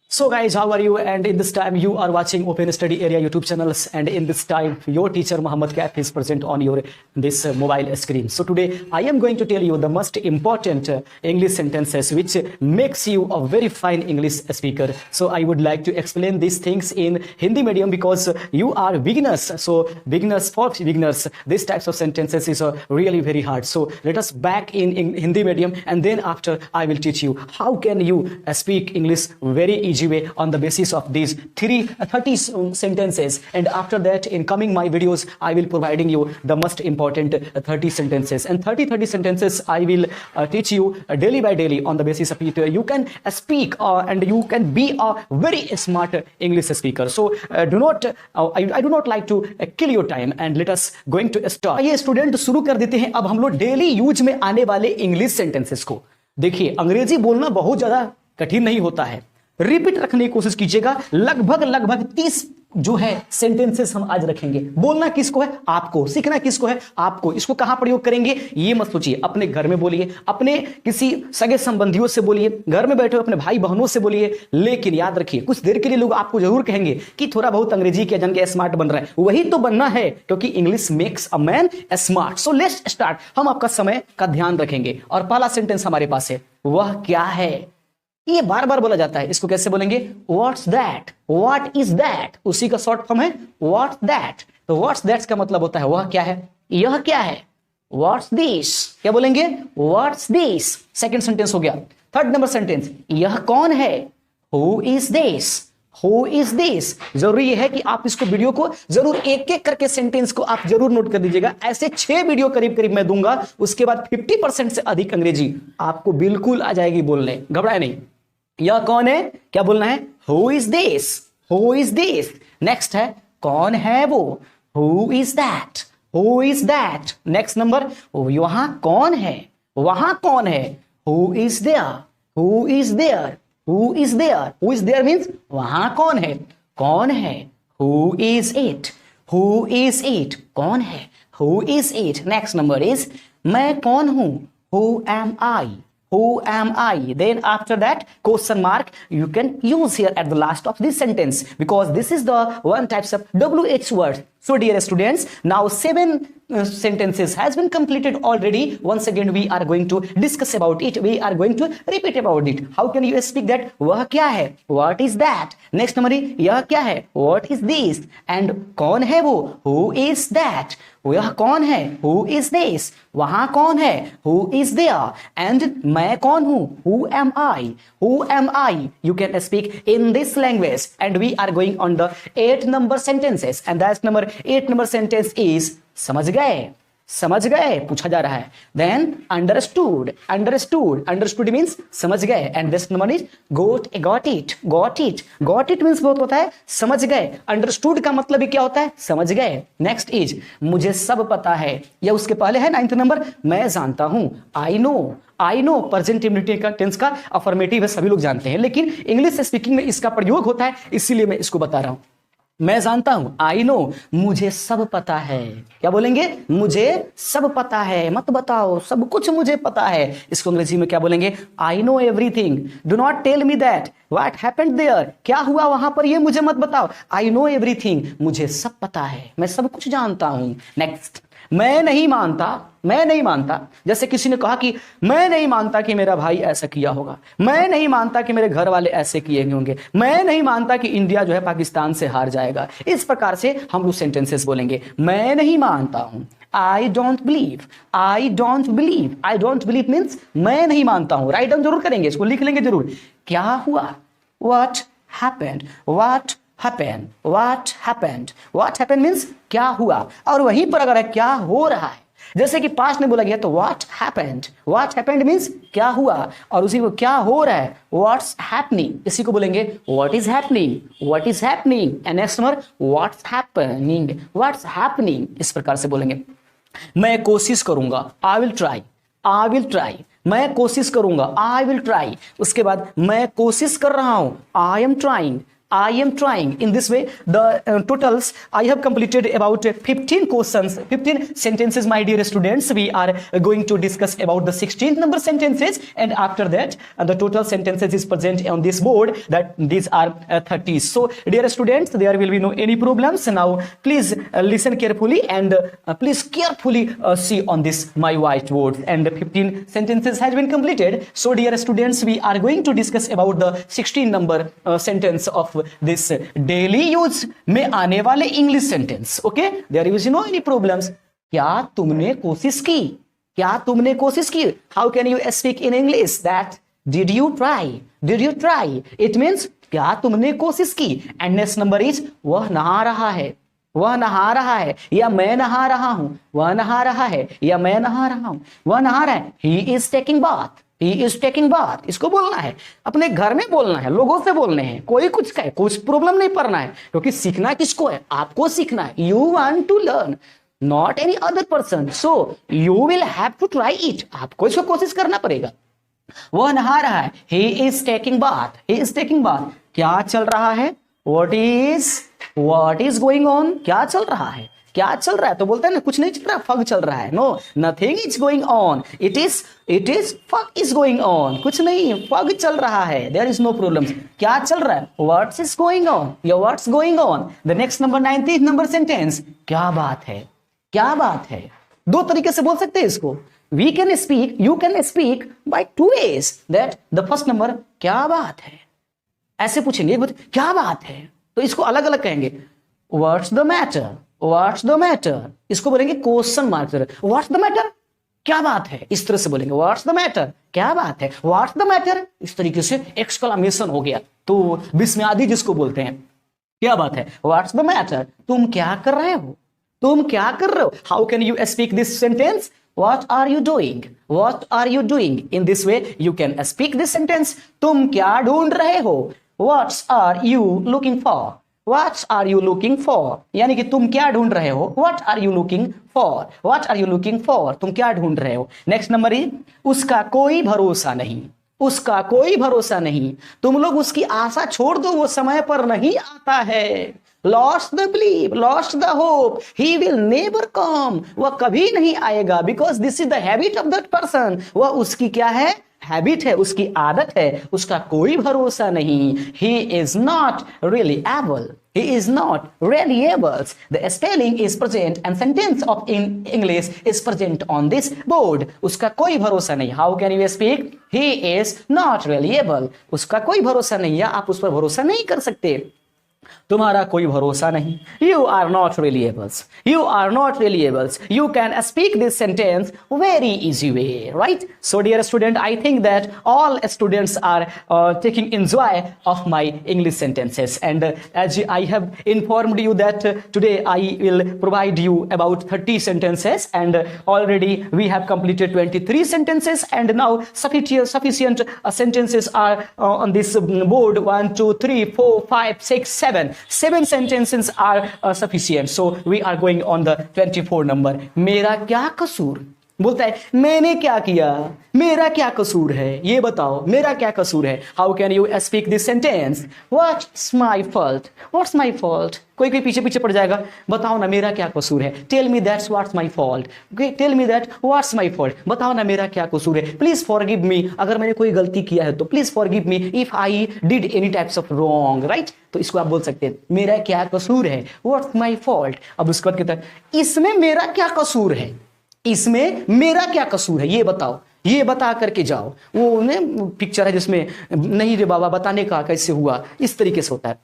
So guys, how are you? And in this time you are watching Open Study Area YouTube channels, and in this time your teacher Muhammad Kaif is present on your this mobile screen. So today I am going to tell you the most important English sentences which makes you a very fine English speaker. So I would like to explain these things in Hindi medium because you are beginners. So beginners, for beginners, these types of sentences is really very hard. So let us back in Hindi medium, and then after I will teach you how can you speak English very easy way on the basis of these 30 sentences. And after that, in coming my videos, I will providing you the most important 30 sentences, and 30 sentences I will teach you daily by daily. On the basis of it, you can speak and you can be a very smart English speaker. So I do not like to kill your time, and let us going to start. ये student शुरू कर देते हैं अब हम लोग daily use में आने वाले इंग्लिश सेंटेंसेस को। देखिए, अंग्रेजी बोलना बहुत ज्यादा कठिन नहीं होता है, रिपीट रखने की कोशिश कीजिएगा। लगभग 30 जो है सेंटेंसेस हम आज रखेंगे। बोलना किसको है? आपको। सीखना किसको है? आपको। इसको कहां प्रयोग करेंगे ये मत सोचिए, अपने घर में बोलिए, अपने किसी सगे संबंधियों से बोलिए, घर में बैठे अपने भाई बहनों से बोलिए। लेकिन याद रखिए, कुछ देर के लिए लोग आपको जरूर कहेंगे कि थोड़ा बहुत अंग्रेजी के जान के स्मार्ट बन रहा है। वही तो बनना है, क्योंकि English makes a man smart. So let's start. हम आपका समय का ध्यान रखेंगे और पहला सेंटेंस हमारे पास है, वह क्या है। ये बार बार बोला जाता है, इसको कैसे बोलेंगे? What's that, what is that, उसी का शॉर्ट फॉर्म है व्हाट्स दैट। तो व्हाट्स दैट का मतलब होता है वह क्या है, यह क्या है। व्हाट्स दिस, क्या बोलेंगे? What's this. सेकंड सेंटेंस हो गया। थर्ड नंबर सेंटेंस, यह कौन है। Who is this, who is this. जरूरी है कि आप इसको वीडियो को जरूर एक एक करके सेंटेंस को आप जरूर नोट कर दीजिएगा। ऐसे 6 वीडियो करीब मैं दूंगा, उसके बाद 50% से अधिक अंग्रेजी आपको बिल्कुल आ जाएगी बोलने। घबराए नहीं। यह कौन है, क्या बोलना है? Who is this, who is this. Next है, कौन है वो। Who is that, who is that. Next number, वहां कौन है, वहां कौन है। Who is there, who is there, who is there. Who is there means वहां कौन है, कौन है। Who is it, who is it, कौन है। Who is it. Next number is, मैं कौन हूं। Who am I, who am I. Then after that question mark you can use here at the last of this sentence, because this is the one types of WH word. So dear students, now 7 sentences has been completed already. Once again we are going to discuss about it, we are going to repeat about it. How can you speak that? वह क्या है, what is that. Next number, यह क्या है, what is this. And कौन है वो, who is that. वह कौन है, who is this. वहां कौन है, who is there. And मैं कौन हूं, who am I, who am I. You can speak in this language, and we are going on the 8 number sentences, and that's number 8 number sentence is, समझ गए, समझ गए पूछा जा रहा है। Then understood, understood, understood means समझ गए। And this number is got it, got it, got it means बहुत होता है समझ गए। अंडरस्टूड का मतलब भी क्या होता है, समझ गए। नेक्स्ट इज, मुझे सब पता है। या उसके पहले है 9th नंबर, मैं जानता हूं। I know, I know present indefinite का टेंस का अफर्मेटिव है, सभी लोग जानते हैं, लेकिन इंग्लिश स्पीकिंग में इसका प्रयोग होता है, इसीलिए मैं इसको बता रहा हूं। मैं जानता हूं, आई नो, मुझे सब पता है। क्या बोलेंगे? मुझे सब पता है। मत बताओ, सब कुछ मुझे पता है। इसको अंग्रेजी में क्या बोलेंगे? I know everything. Do not tell me that what happened there, क्या हुआ वहां पर ये मुझे मत बताओ। आई नो एवरीथिंग, मुझे सब पता है, मैं सब कुछ जानता हूं। नेक्स्ट, मैं नहीं मानता, मैं नहीं मानता। जैसे किसी ने कहा कि मैं नहीं मानता कि मेरा भाई ऐसा किया होगा, मैं नहीं मानता कि मेरे घर वाले ऐसे किए होंगे, मैं नहीं मानता कि इंडिया जो है पाकिस्तान से हार जाएगा। इस प्रकार से हम लोग सेंटेंसेस बोलेंगे। मैं नहीं मानता हूं, I don't believe, I don't believe. I don't believe means मैं नहीं मानता हूं। राइट डाउन जरूर करेंगे, इसको लिख लेंगे जरूर। क्या हुआ, what happened, what happened, what happened. What happened means क्या हुआ, और वहीं पर अगर है क्या हो रहा है, जैसे कि पास्ट में बोला गया तो what happened, what happened means क्या हुआ, और उसी को क्या हो रहा है, व्हाट्स हैपनिंग। इसी को बोलेंगे what is happening, what is happening. And next number, what's happening, what's happening. इस प्रकार से बोलेंगे। मैं कोशिश करूंगा, I will try, I will try. मैं कोशिश करूंगा, आई विल ट्राई। उसके बाद मैं कोशिश कर रहा हूं, I am trying, I am trying. In this way, the totals I have completed about 15 questions, 15 sentences, my dear students. We are going to discuss about the 16th number sentences, and after that, the total sentences is present on this board. That these are 30. So, dear students, there will be no any problems. Now, please listen carefully and please carefully see on this my whiteboard. And 15 sentences has been completed. So, dear students, we are going to discuss about the 16 number sentence of this daily use में आने वाले English sentence. Okay, there is no any problems. क्या तुमने कोशिश की? क्या तुमने कोशिश की? How can you speak in English that did you try? Did you try? It means क्या तुमने कोशिश की. एंड नेक्स्ट नंबर इज वह नहा रहा है. वह नहा रहा है या मैं नहा रहा हूं. वह नहा रहा है या मैं नहा रहा हूं. वह नहा रहा है. He is taking bath. He is taking bath. इसको बोलना है, अपने घर में बोलना है, लोगों से बोलने हैं, कोई कुछ कहे, कुछ प्रॉब्लम नहीं पड़ना है, क्योंकि सीखना किसको है? आपको सीखना है. You want to learn, not any other person. So you will have to try it. आपको इसको कोशिश करना पड़ेगा. वह नहा रहा है. He is taking bath. He is taking bath. क्या चल रहा है? What is going on? क्या चल रहा है? क्या चल रहा है? तो बोलते हैं ना, कुछ नहीं चल रहा, फग चल रहा है. No, nothing is going on. It is fog is going on. कुछ नहीं, फग चल रहा है. There is no problem. क्या चल रहा है? व्हाट्स इज गोइंग ऑन या what's going on. The next number 19th number sentence. क्या बात है? क्या बात है? दो तरीके से बोल सकते हैं इसको. We can speak, you can speak by two ways. That the first number, क्या बात है, ऐसे पूछेंगे, क्या बात है, तो इसको अलग अलग कहेंगे. What's the matter? What's the matter? इसको बोलेंगे question mark. What's the matter? क्या बात है, इस तरह से बोलेंगे. What's the matter? क्या बात है. What's the matter? इस तरीके से एक्सक्लेमेशन हो गया, तो विस्मयादि जिसको बोलते हैं. क्या बात है? What's the matter? तुम क्या कर रहे हो? तुम क्या कर रहे हो? How can you speak this sentence? What are you doing? What are you doing? In this way, you can speak this sentence. तुम क्या ढूंढ रहे हो? What are you looking for? What are you looking for? यानी कि तुम क्या ढूंढ रहे हो. What are you looking for? What are you looking for? तुम क्या ढूंढ रहे हो. नेक्स्ट नंबर इज उसका कोई भरोसा नहीं. उसका कोई भरोसा नहीं. तुम लोग उसकी आशा छोड़ दो, वो समय पर नहीं आता है. Lost the belief, lost the hope, he will never come. वह कभी नहीं आएगा, because this is the habit of that person. वह उसकी क्या है? हैबिट है, उसकी आदत है. उसका कोई भरोसा नहीं. He is not reliable. He is not reliable. The spelling is present and sentence of in English is present on this board. उसका कोई भरोसा नहीं. How can you speak? He is not reliable. उसका कोई भरोसा नहीं, या आप उस पर भरोसा नहीं कर सकते. तुम्हारा कोई भरोसा नहीं. You are not reliable. You are not reliable. You can speak this sentence very easy way, right? So, dear student, I think that all students are taking enjoy of my English sentences. And as I have informed you that today I will provide you about 30 sentences, and already we have completed 23 sentences, and now sufficient sentences are on this board. 1, 2, 3, 4, 5, 6, 7. 7 sentences are sufficient. So we are going on the 24 number. मेरा क्या कसूर? बोलता है मैंने क्या किया, मेरा क्या कसूर है, ये बताओ मेरा क्या कसूर है. How can you speak this sentence? What's my fault? What's my fault? कोई कोई पीछे पीछे पड़ जाएगा. बताओ ना मेरा क्या कसूर है. Tell me that's what's my fault. Okay, tell me that what's my fault. बताओ ना मेरा क्या कसूर है. Please forgive me. अगर मैंने कोई गलती किया है तो please forgive me if I did any types of wrong, right? तो इसको आप बोल सकते हैं मेरा क्या कसूर है. What's my fault? अब उसके बाद कहता है इसमें मेरा क्या कसूर है. इसमें मेरा क्या कसूर है, ये बताओ, ये बता करके जाओ. वो ने पिक्चर है जिसमें नहीं रे बाबा बताने का कैसे हुआ, इस तरीके से होता है.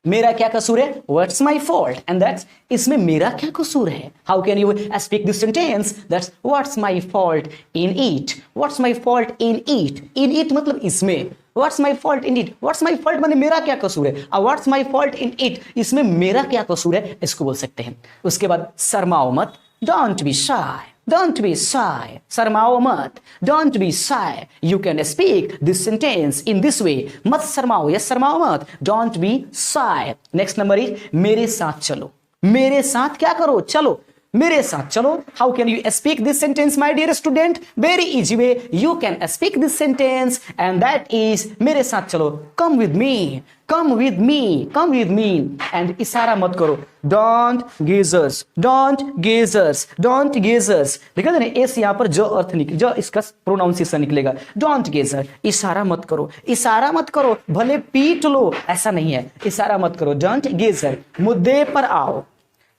मेरा क्या कसूर है. What's my fault. And that's इसमें मेरा क्या कसूर है. How can you speak this sentence. That's what's my fault in it. What's my fault in it. In it मतलब इसमें. What's my fault in it. What's my fault माने मेरा क्या कसूर है. अब what's my fault in it, इसमें मेरा क्या कसूर है, इसको बोल सकते हैं. उसके बाद शर्माओ मत. Don't be shy. Don't be shy. शर्माओ मत. Don't be shy. You can speak this sentence in this way. मत शर्माओ या शर्माओ मत. Don't be shy. Next number is मेरे साथ चलो. मेरे साथ क्या करो, चलो. मेरे साथ चलो. How can you speak this sentence, my dear student? Very easy way you can speak this sentence, and that is मेरे साथ चलो. Come with me, come with me, come with me. And इशारा मत करो. Don't gazers, don't gazers, don't gazers. देखा ना, S यहाँ पर जो अर्थ निकले, जो इसका प्रोनाउंसिएशन निकलेगा. Don't gazer. इशारा मत करो, इशारा मत करो, भले पीट लो, ऐसा नहीं है. इशारा मत करो. Don't gazer. मुद्दे पर आओ.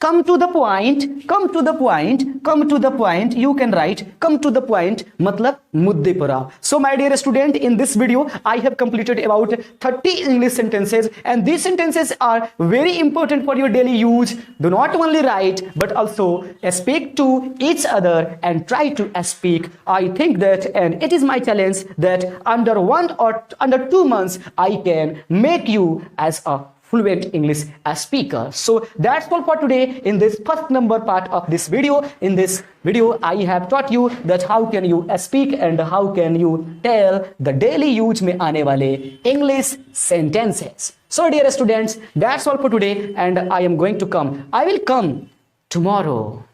Come to the point, come to the point, come to the point. You can write come to the point, मतलब मुद्दे पर आओ. So my dear student, in this video I have completed about 30 English sentences, and these sentences are very important for your daily use. Do not only write but also speak to each other and try to speak. I think that, and it is my challenge, that under 1 or under 2 months I can make you as a fluent English speaker. So that's all for today in this first number part of this video. In this video I have taught you that how can you speak and how can you tell the daily use में आने वाले English sentences. So dear students, that's all for today, and I am going to come. I will come tomorrow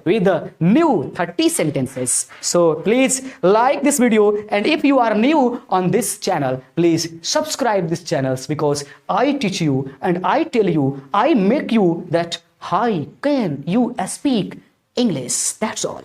with the new 30 sentences. So please like this video, and if you are new on this channel, please subscribe this channel, because I teach you and I tell you, I make you that how can you speak English. That's all.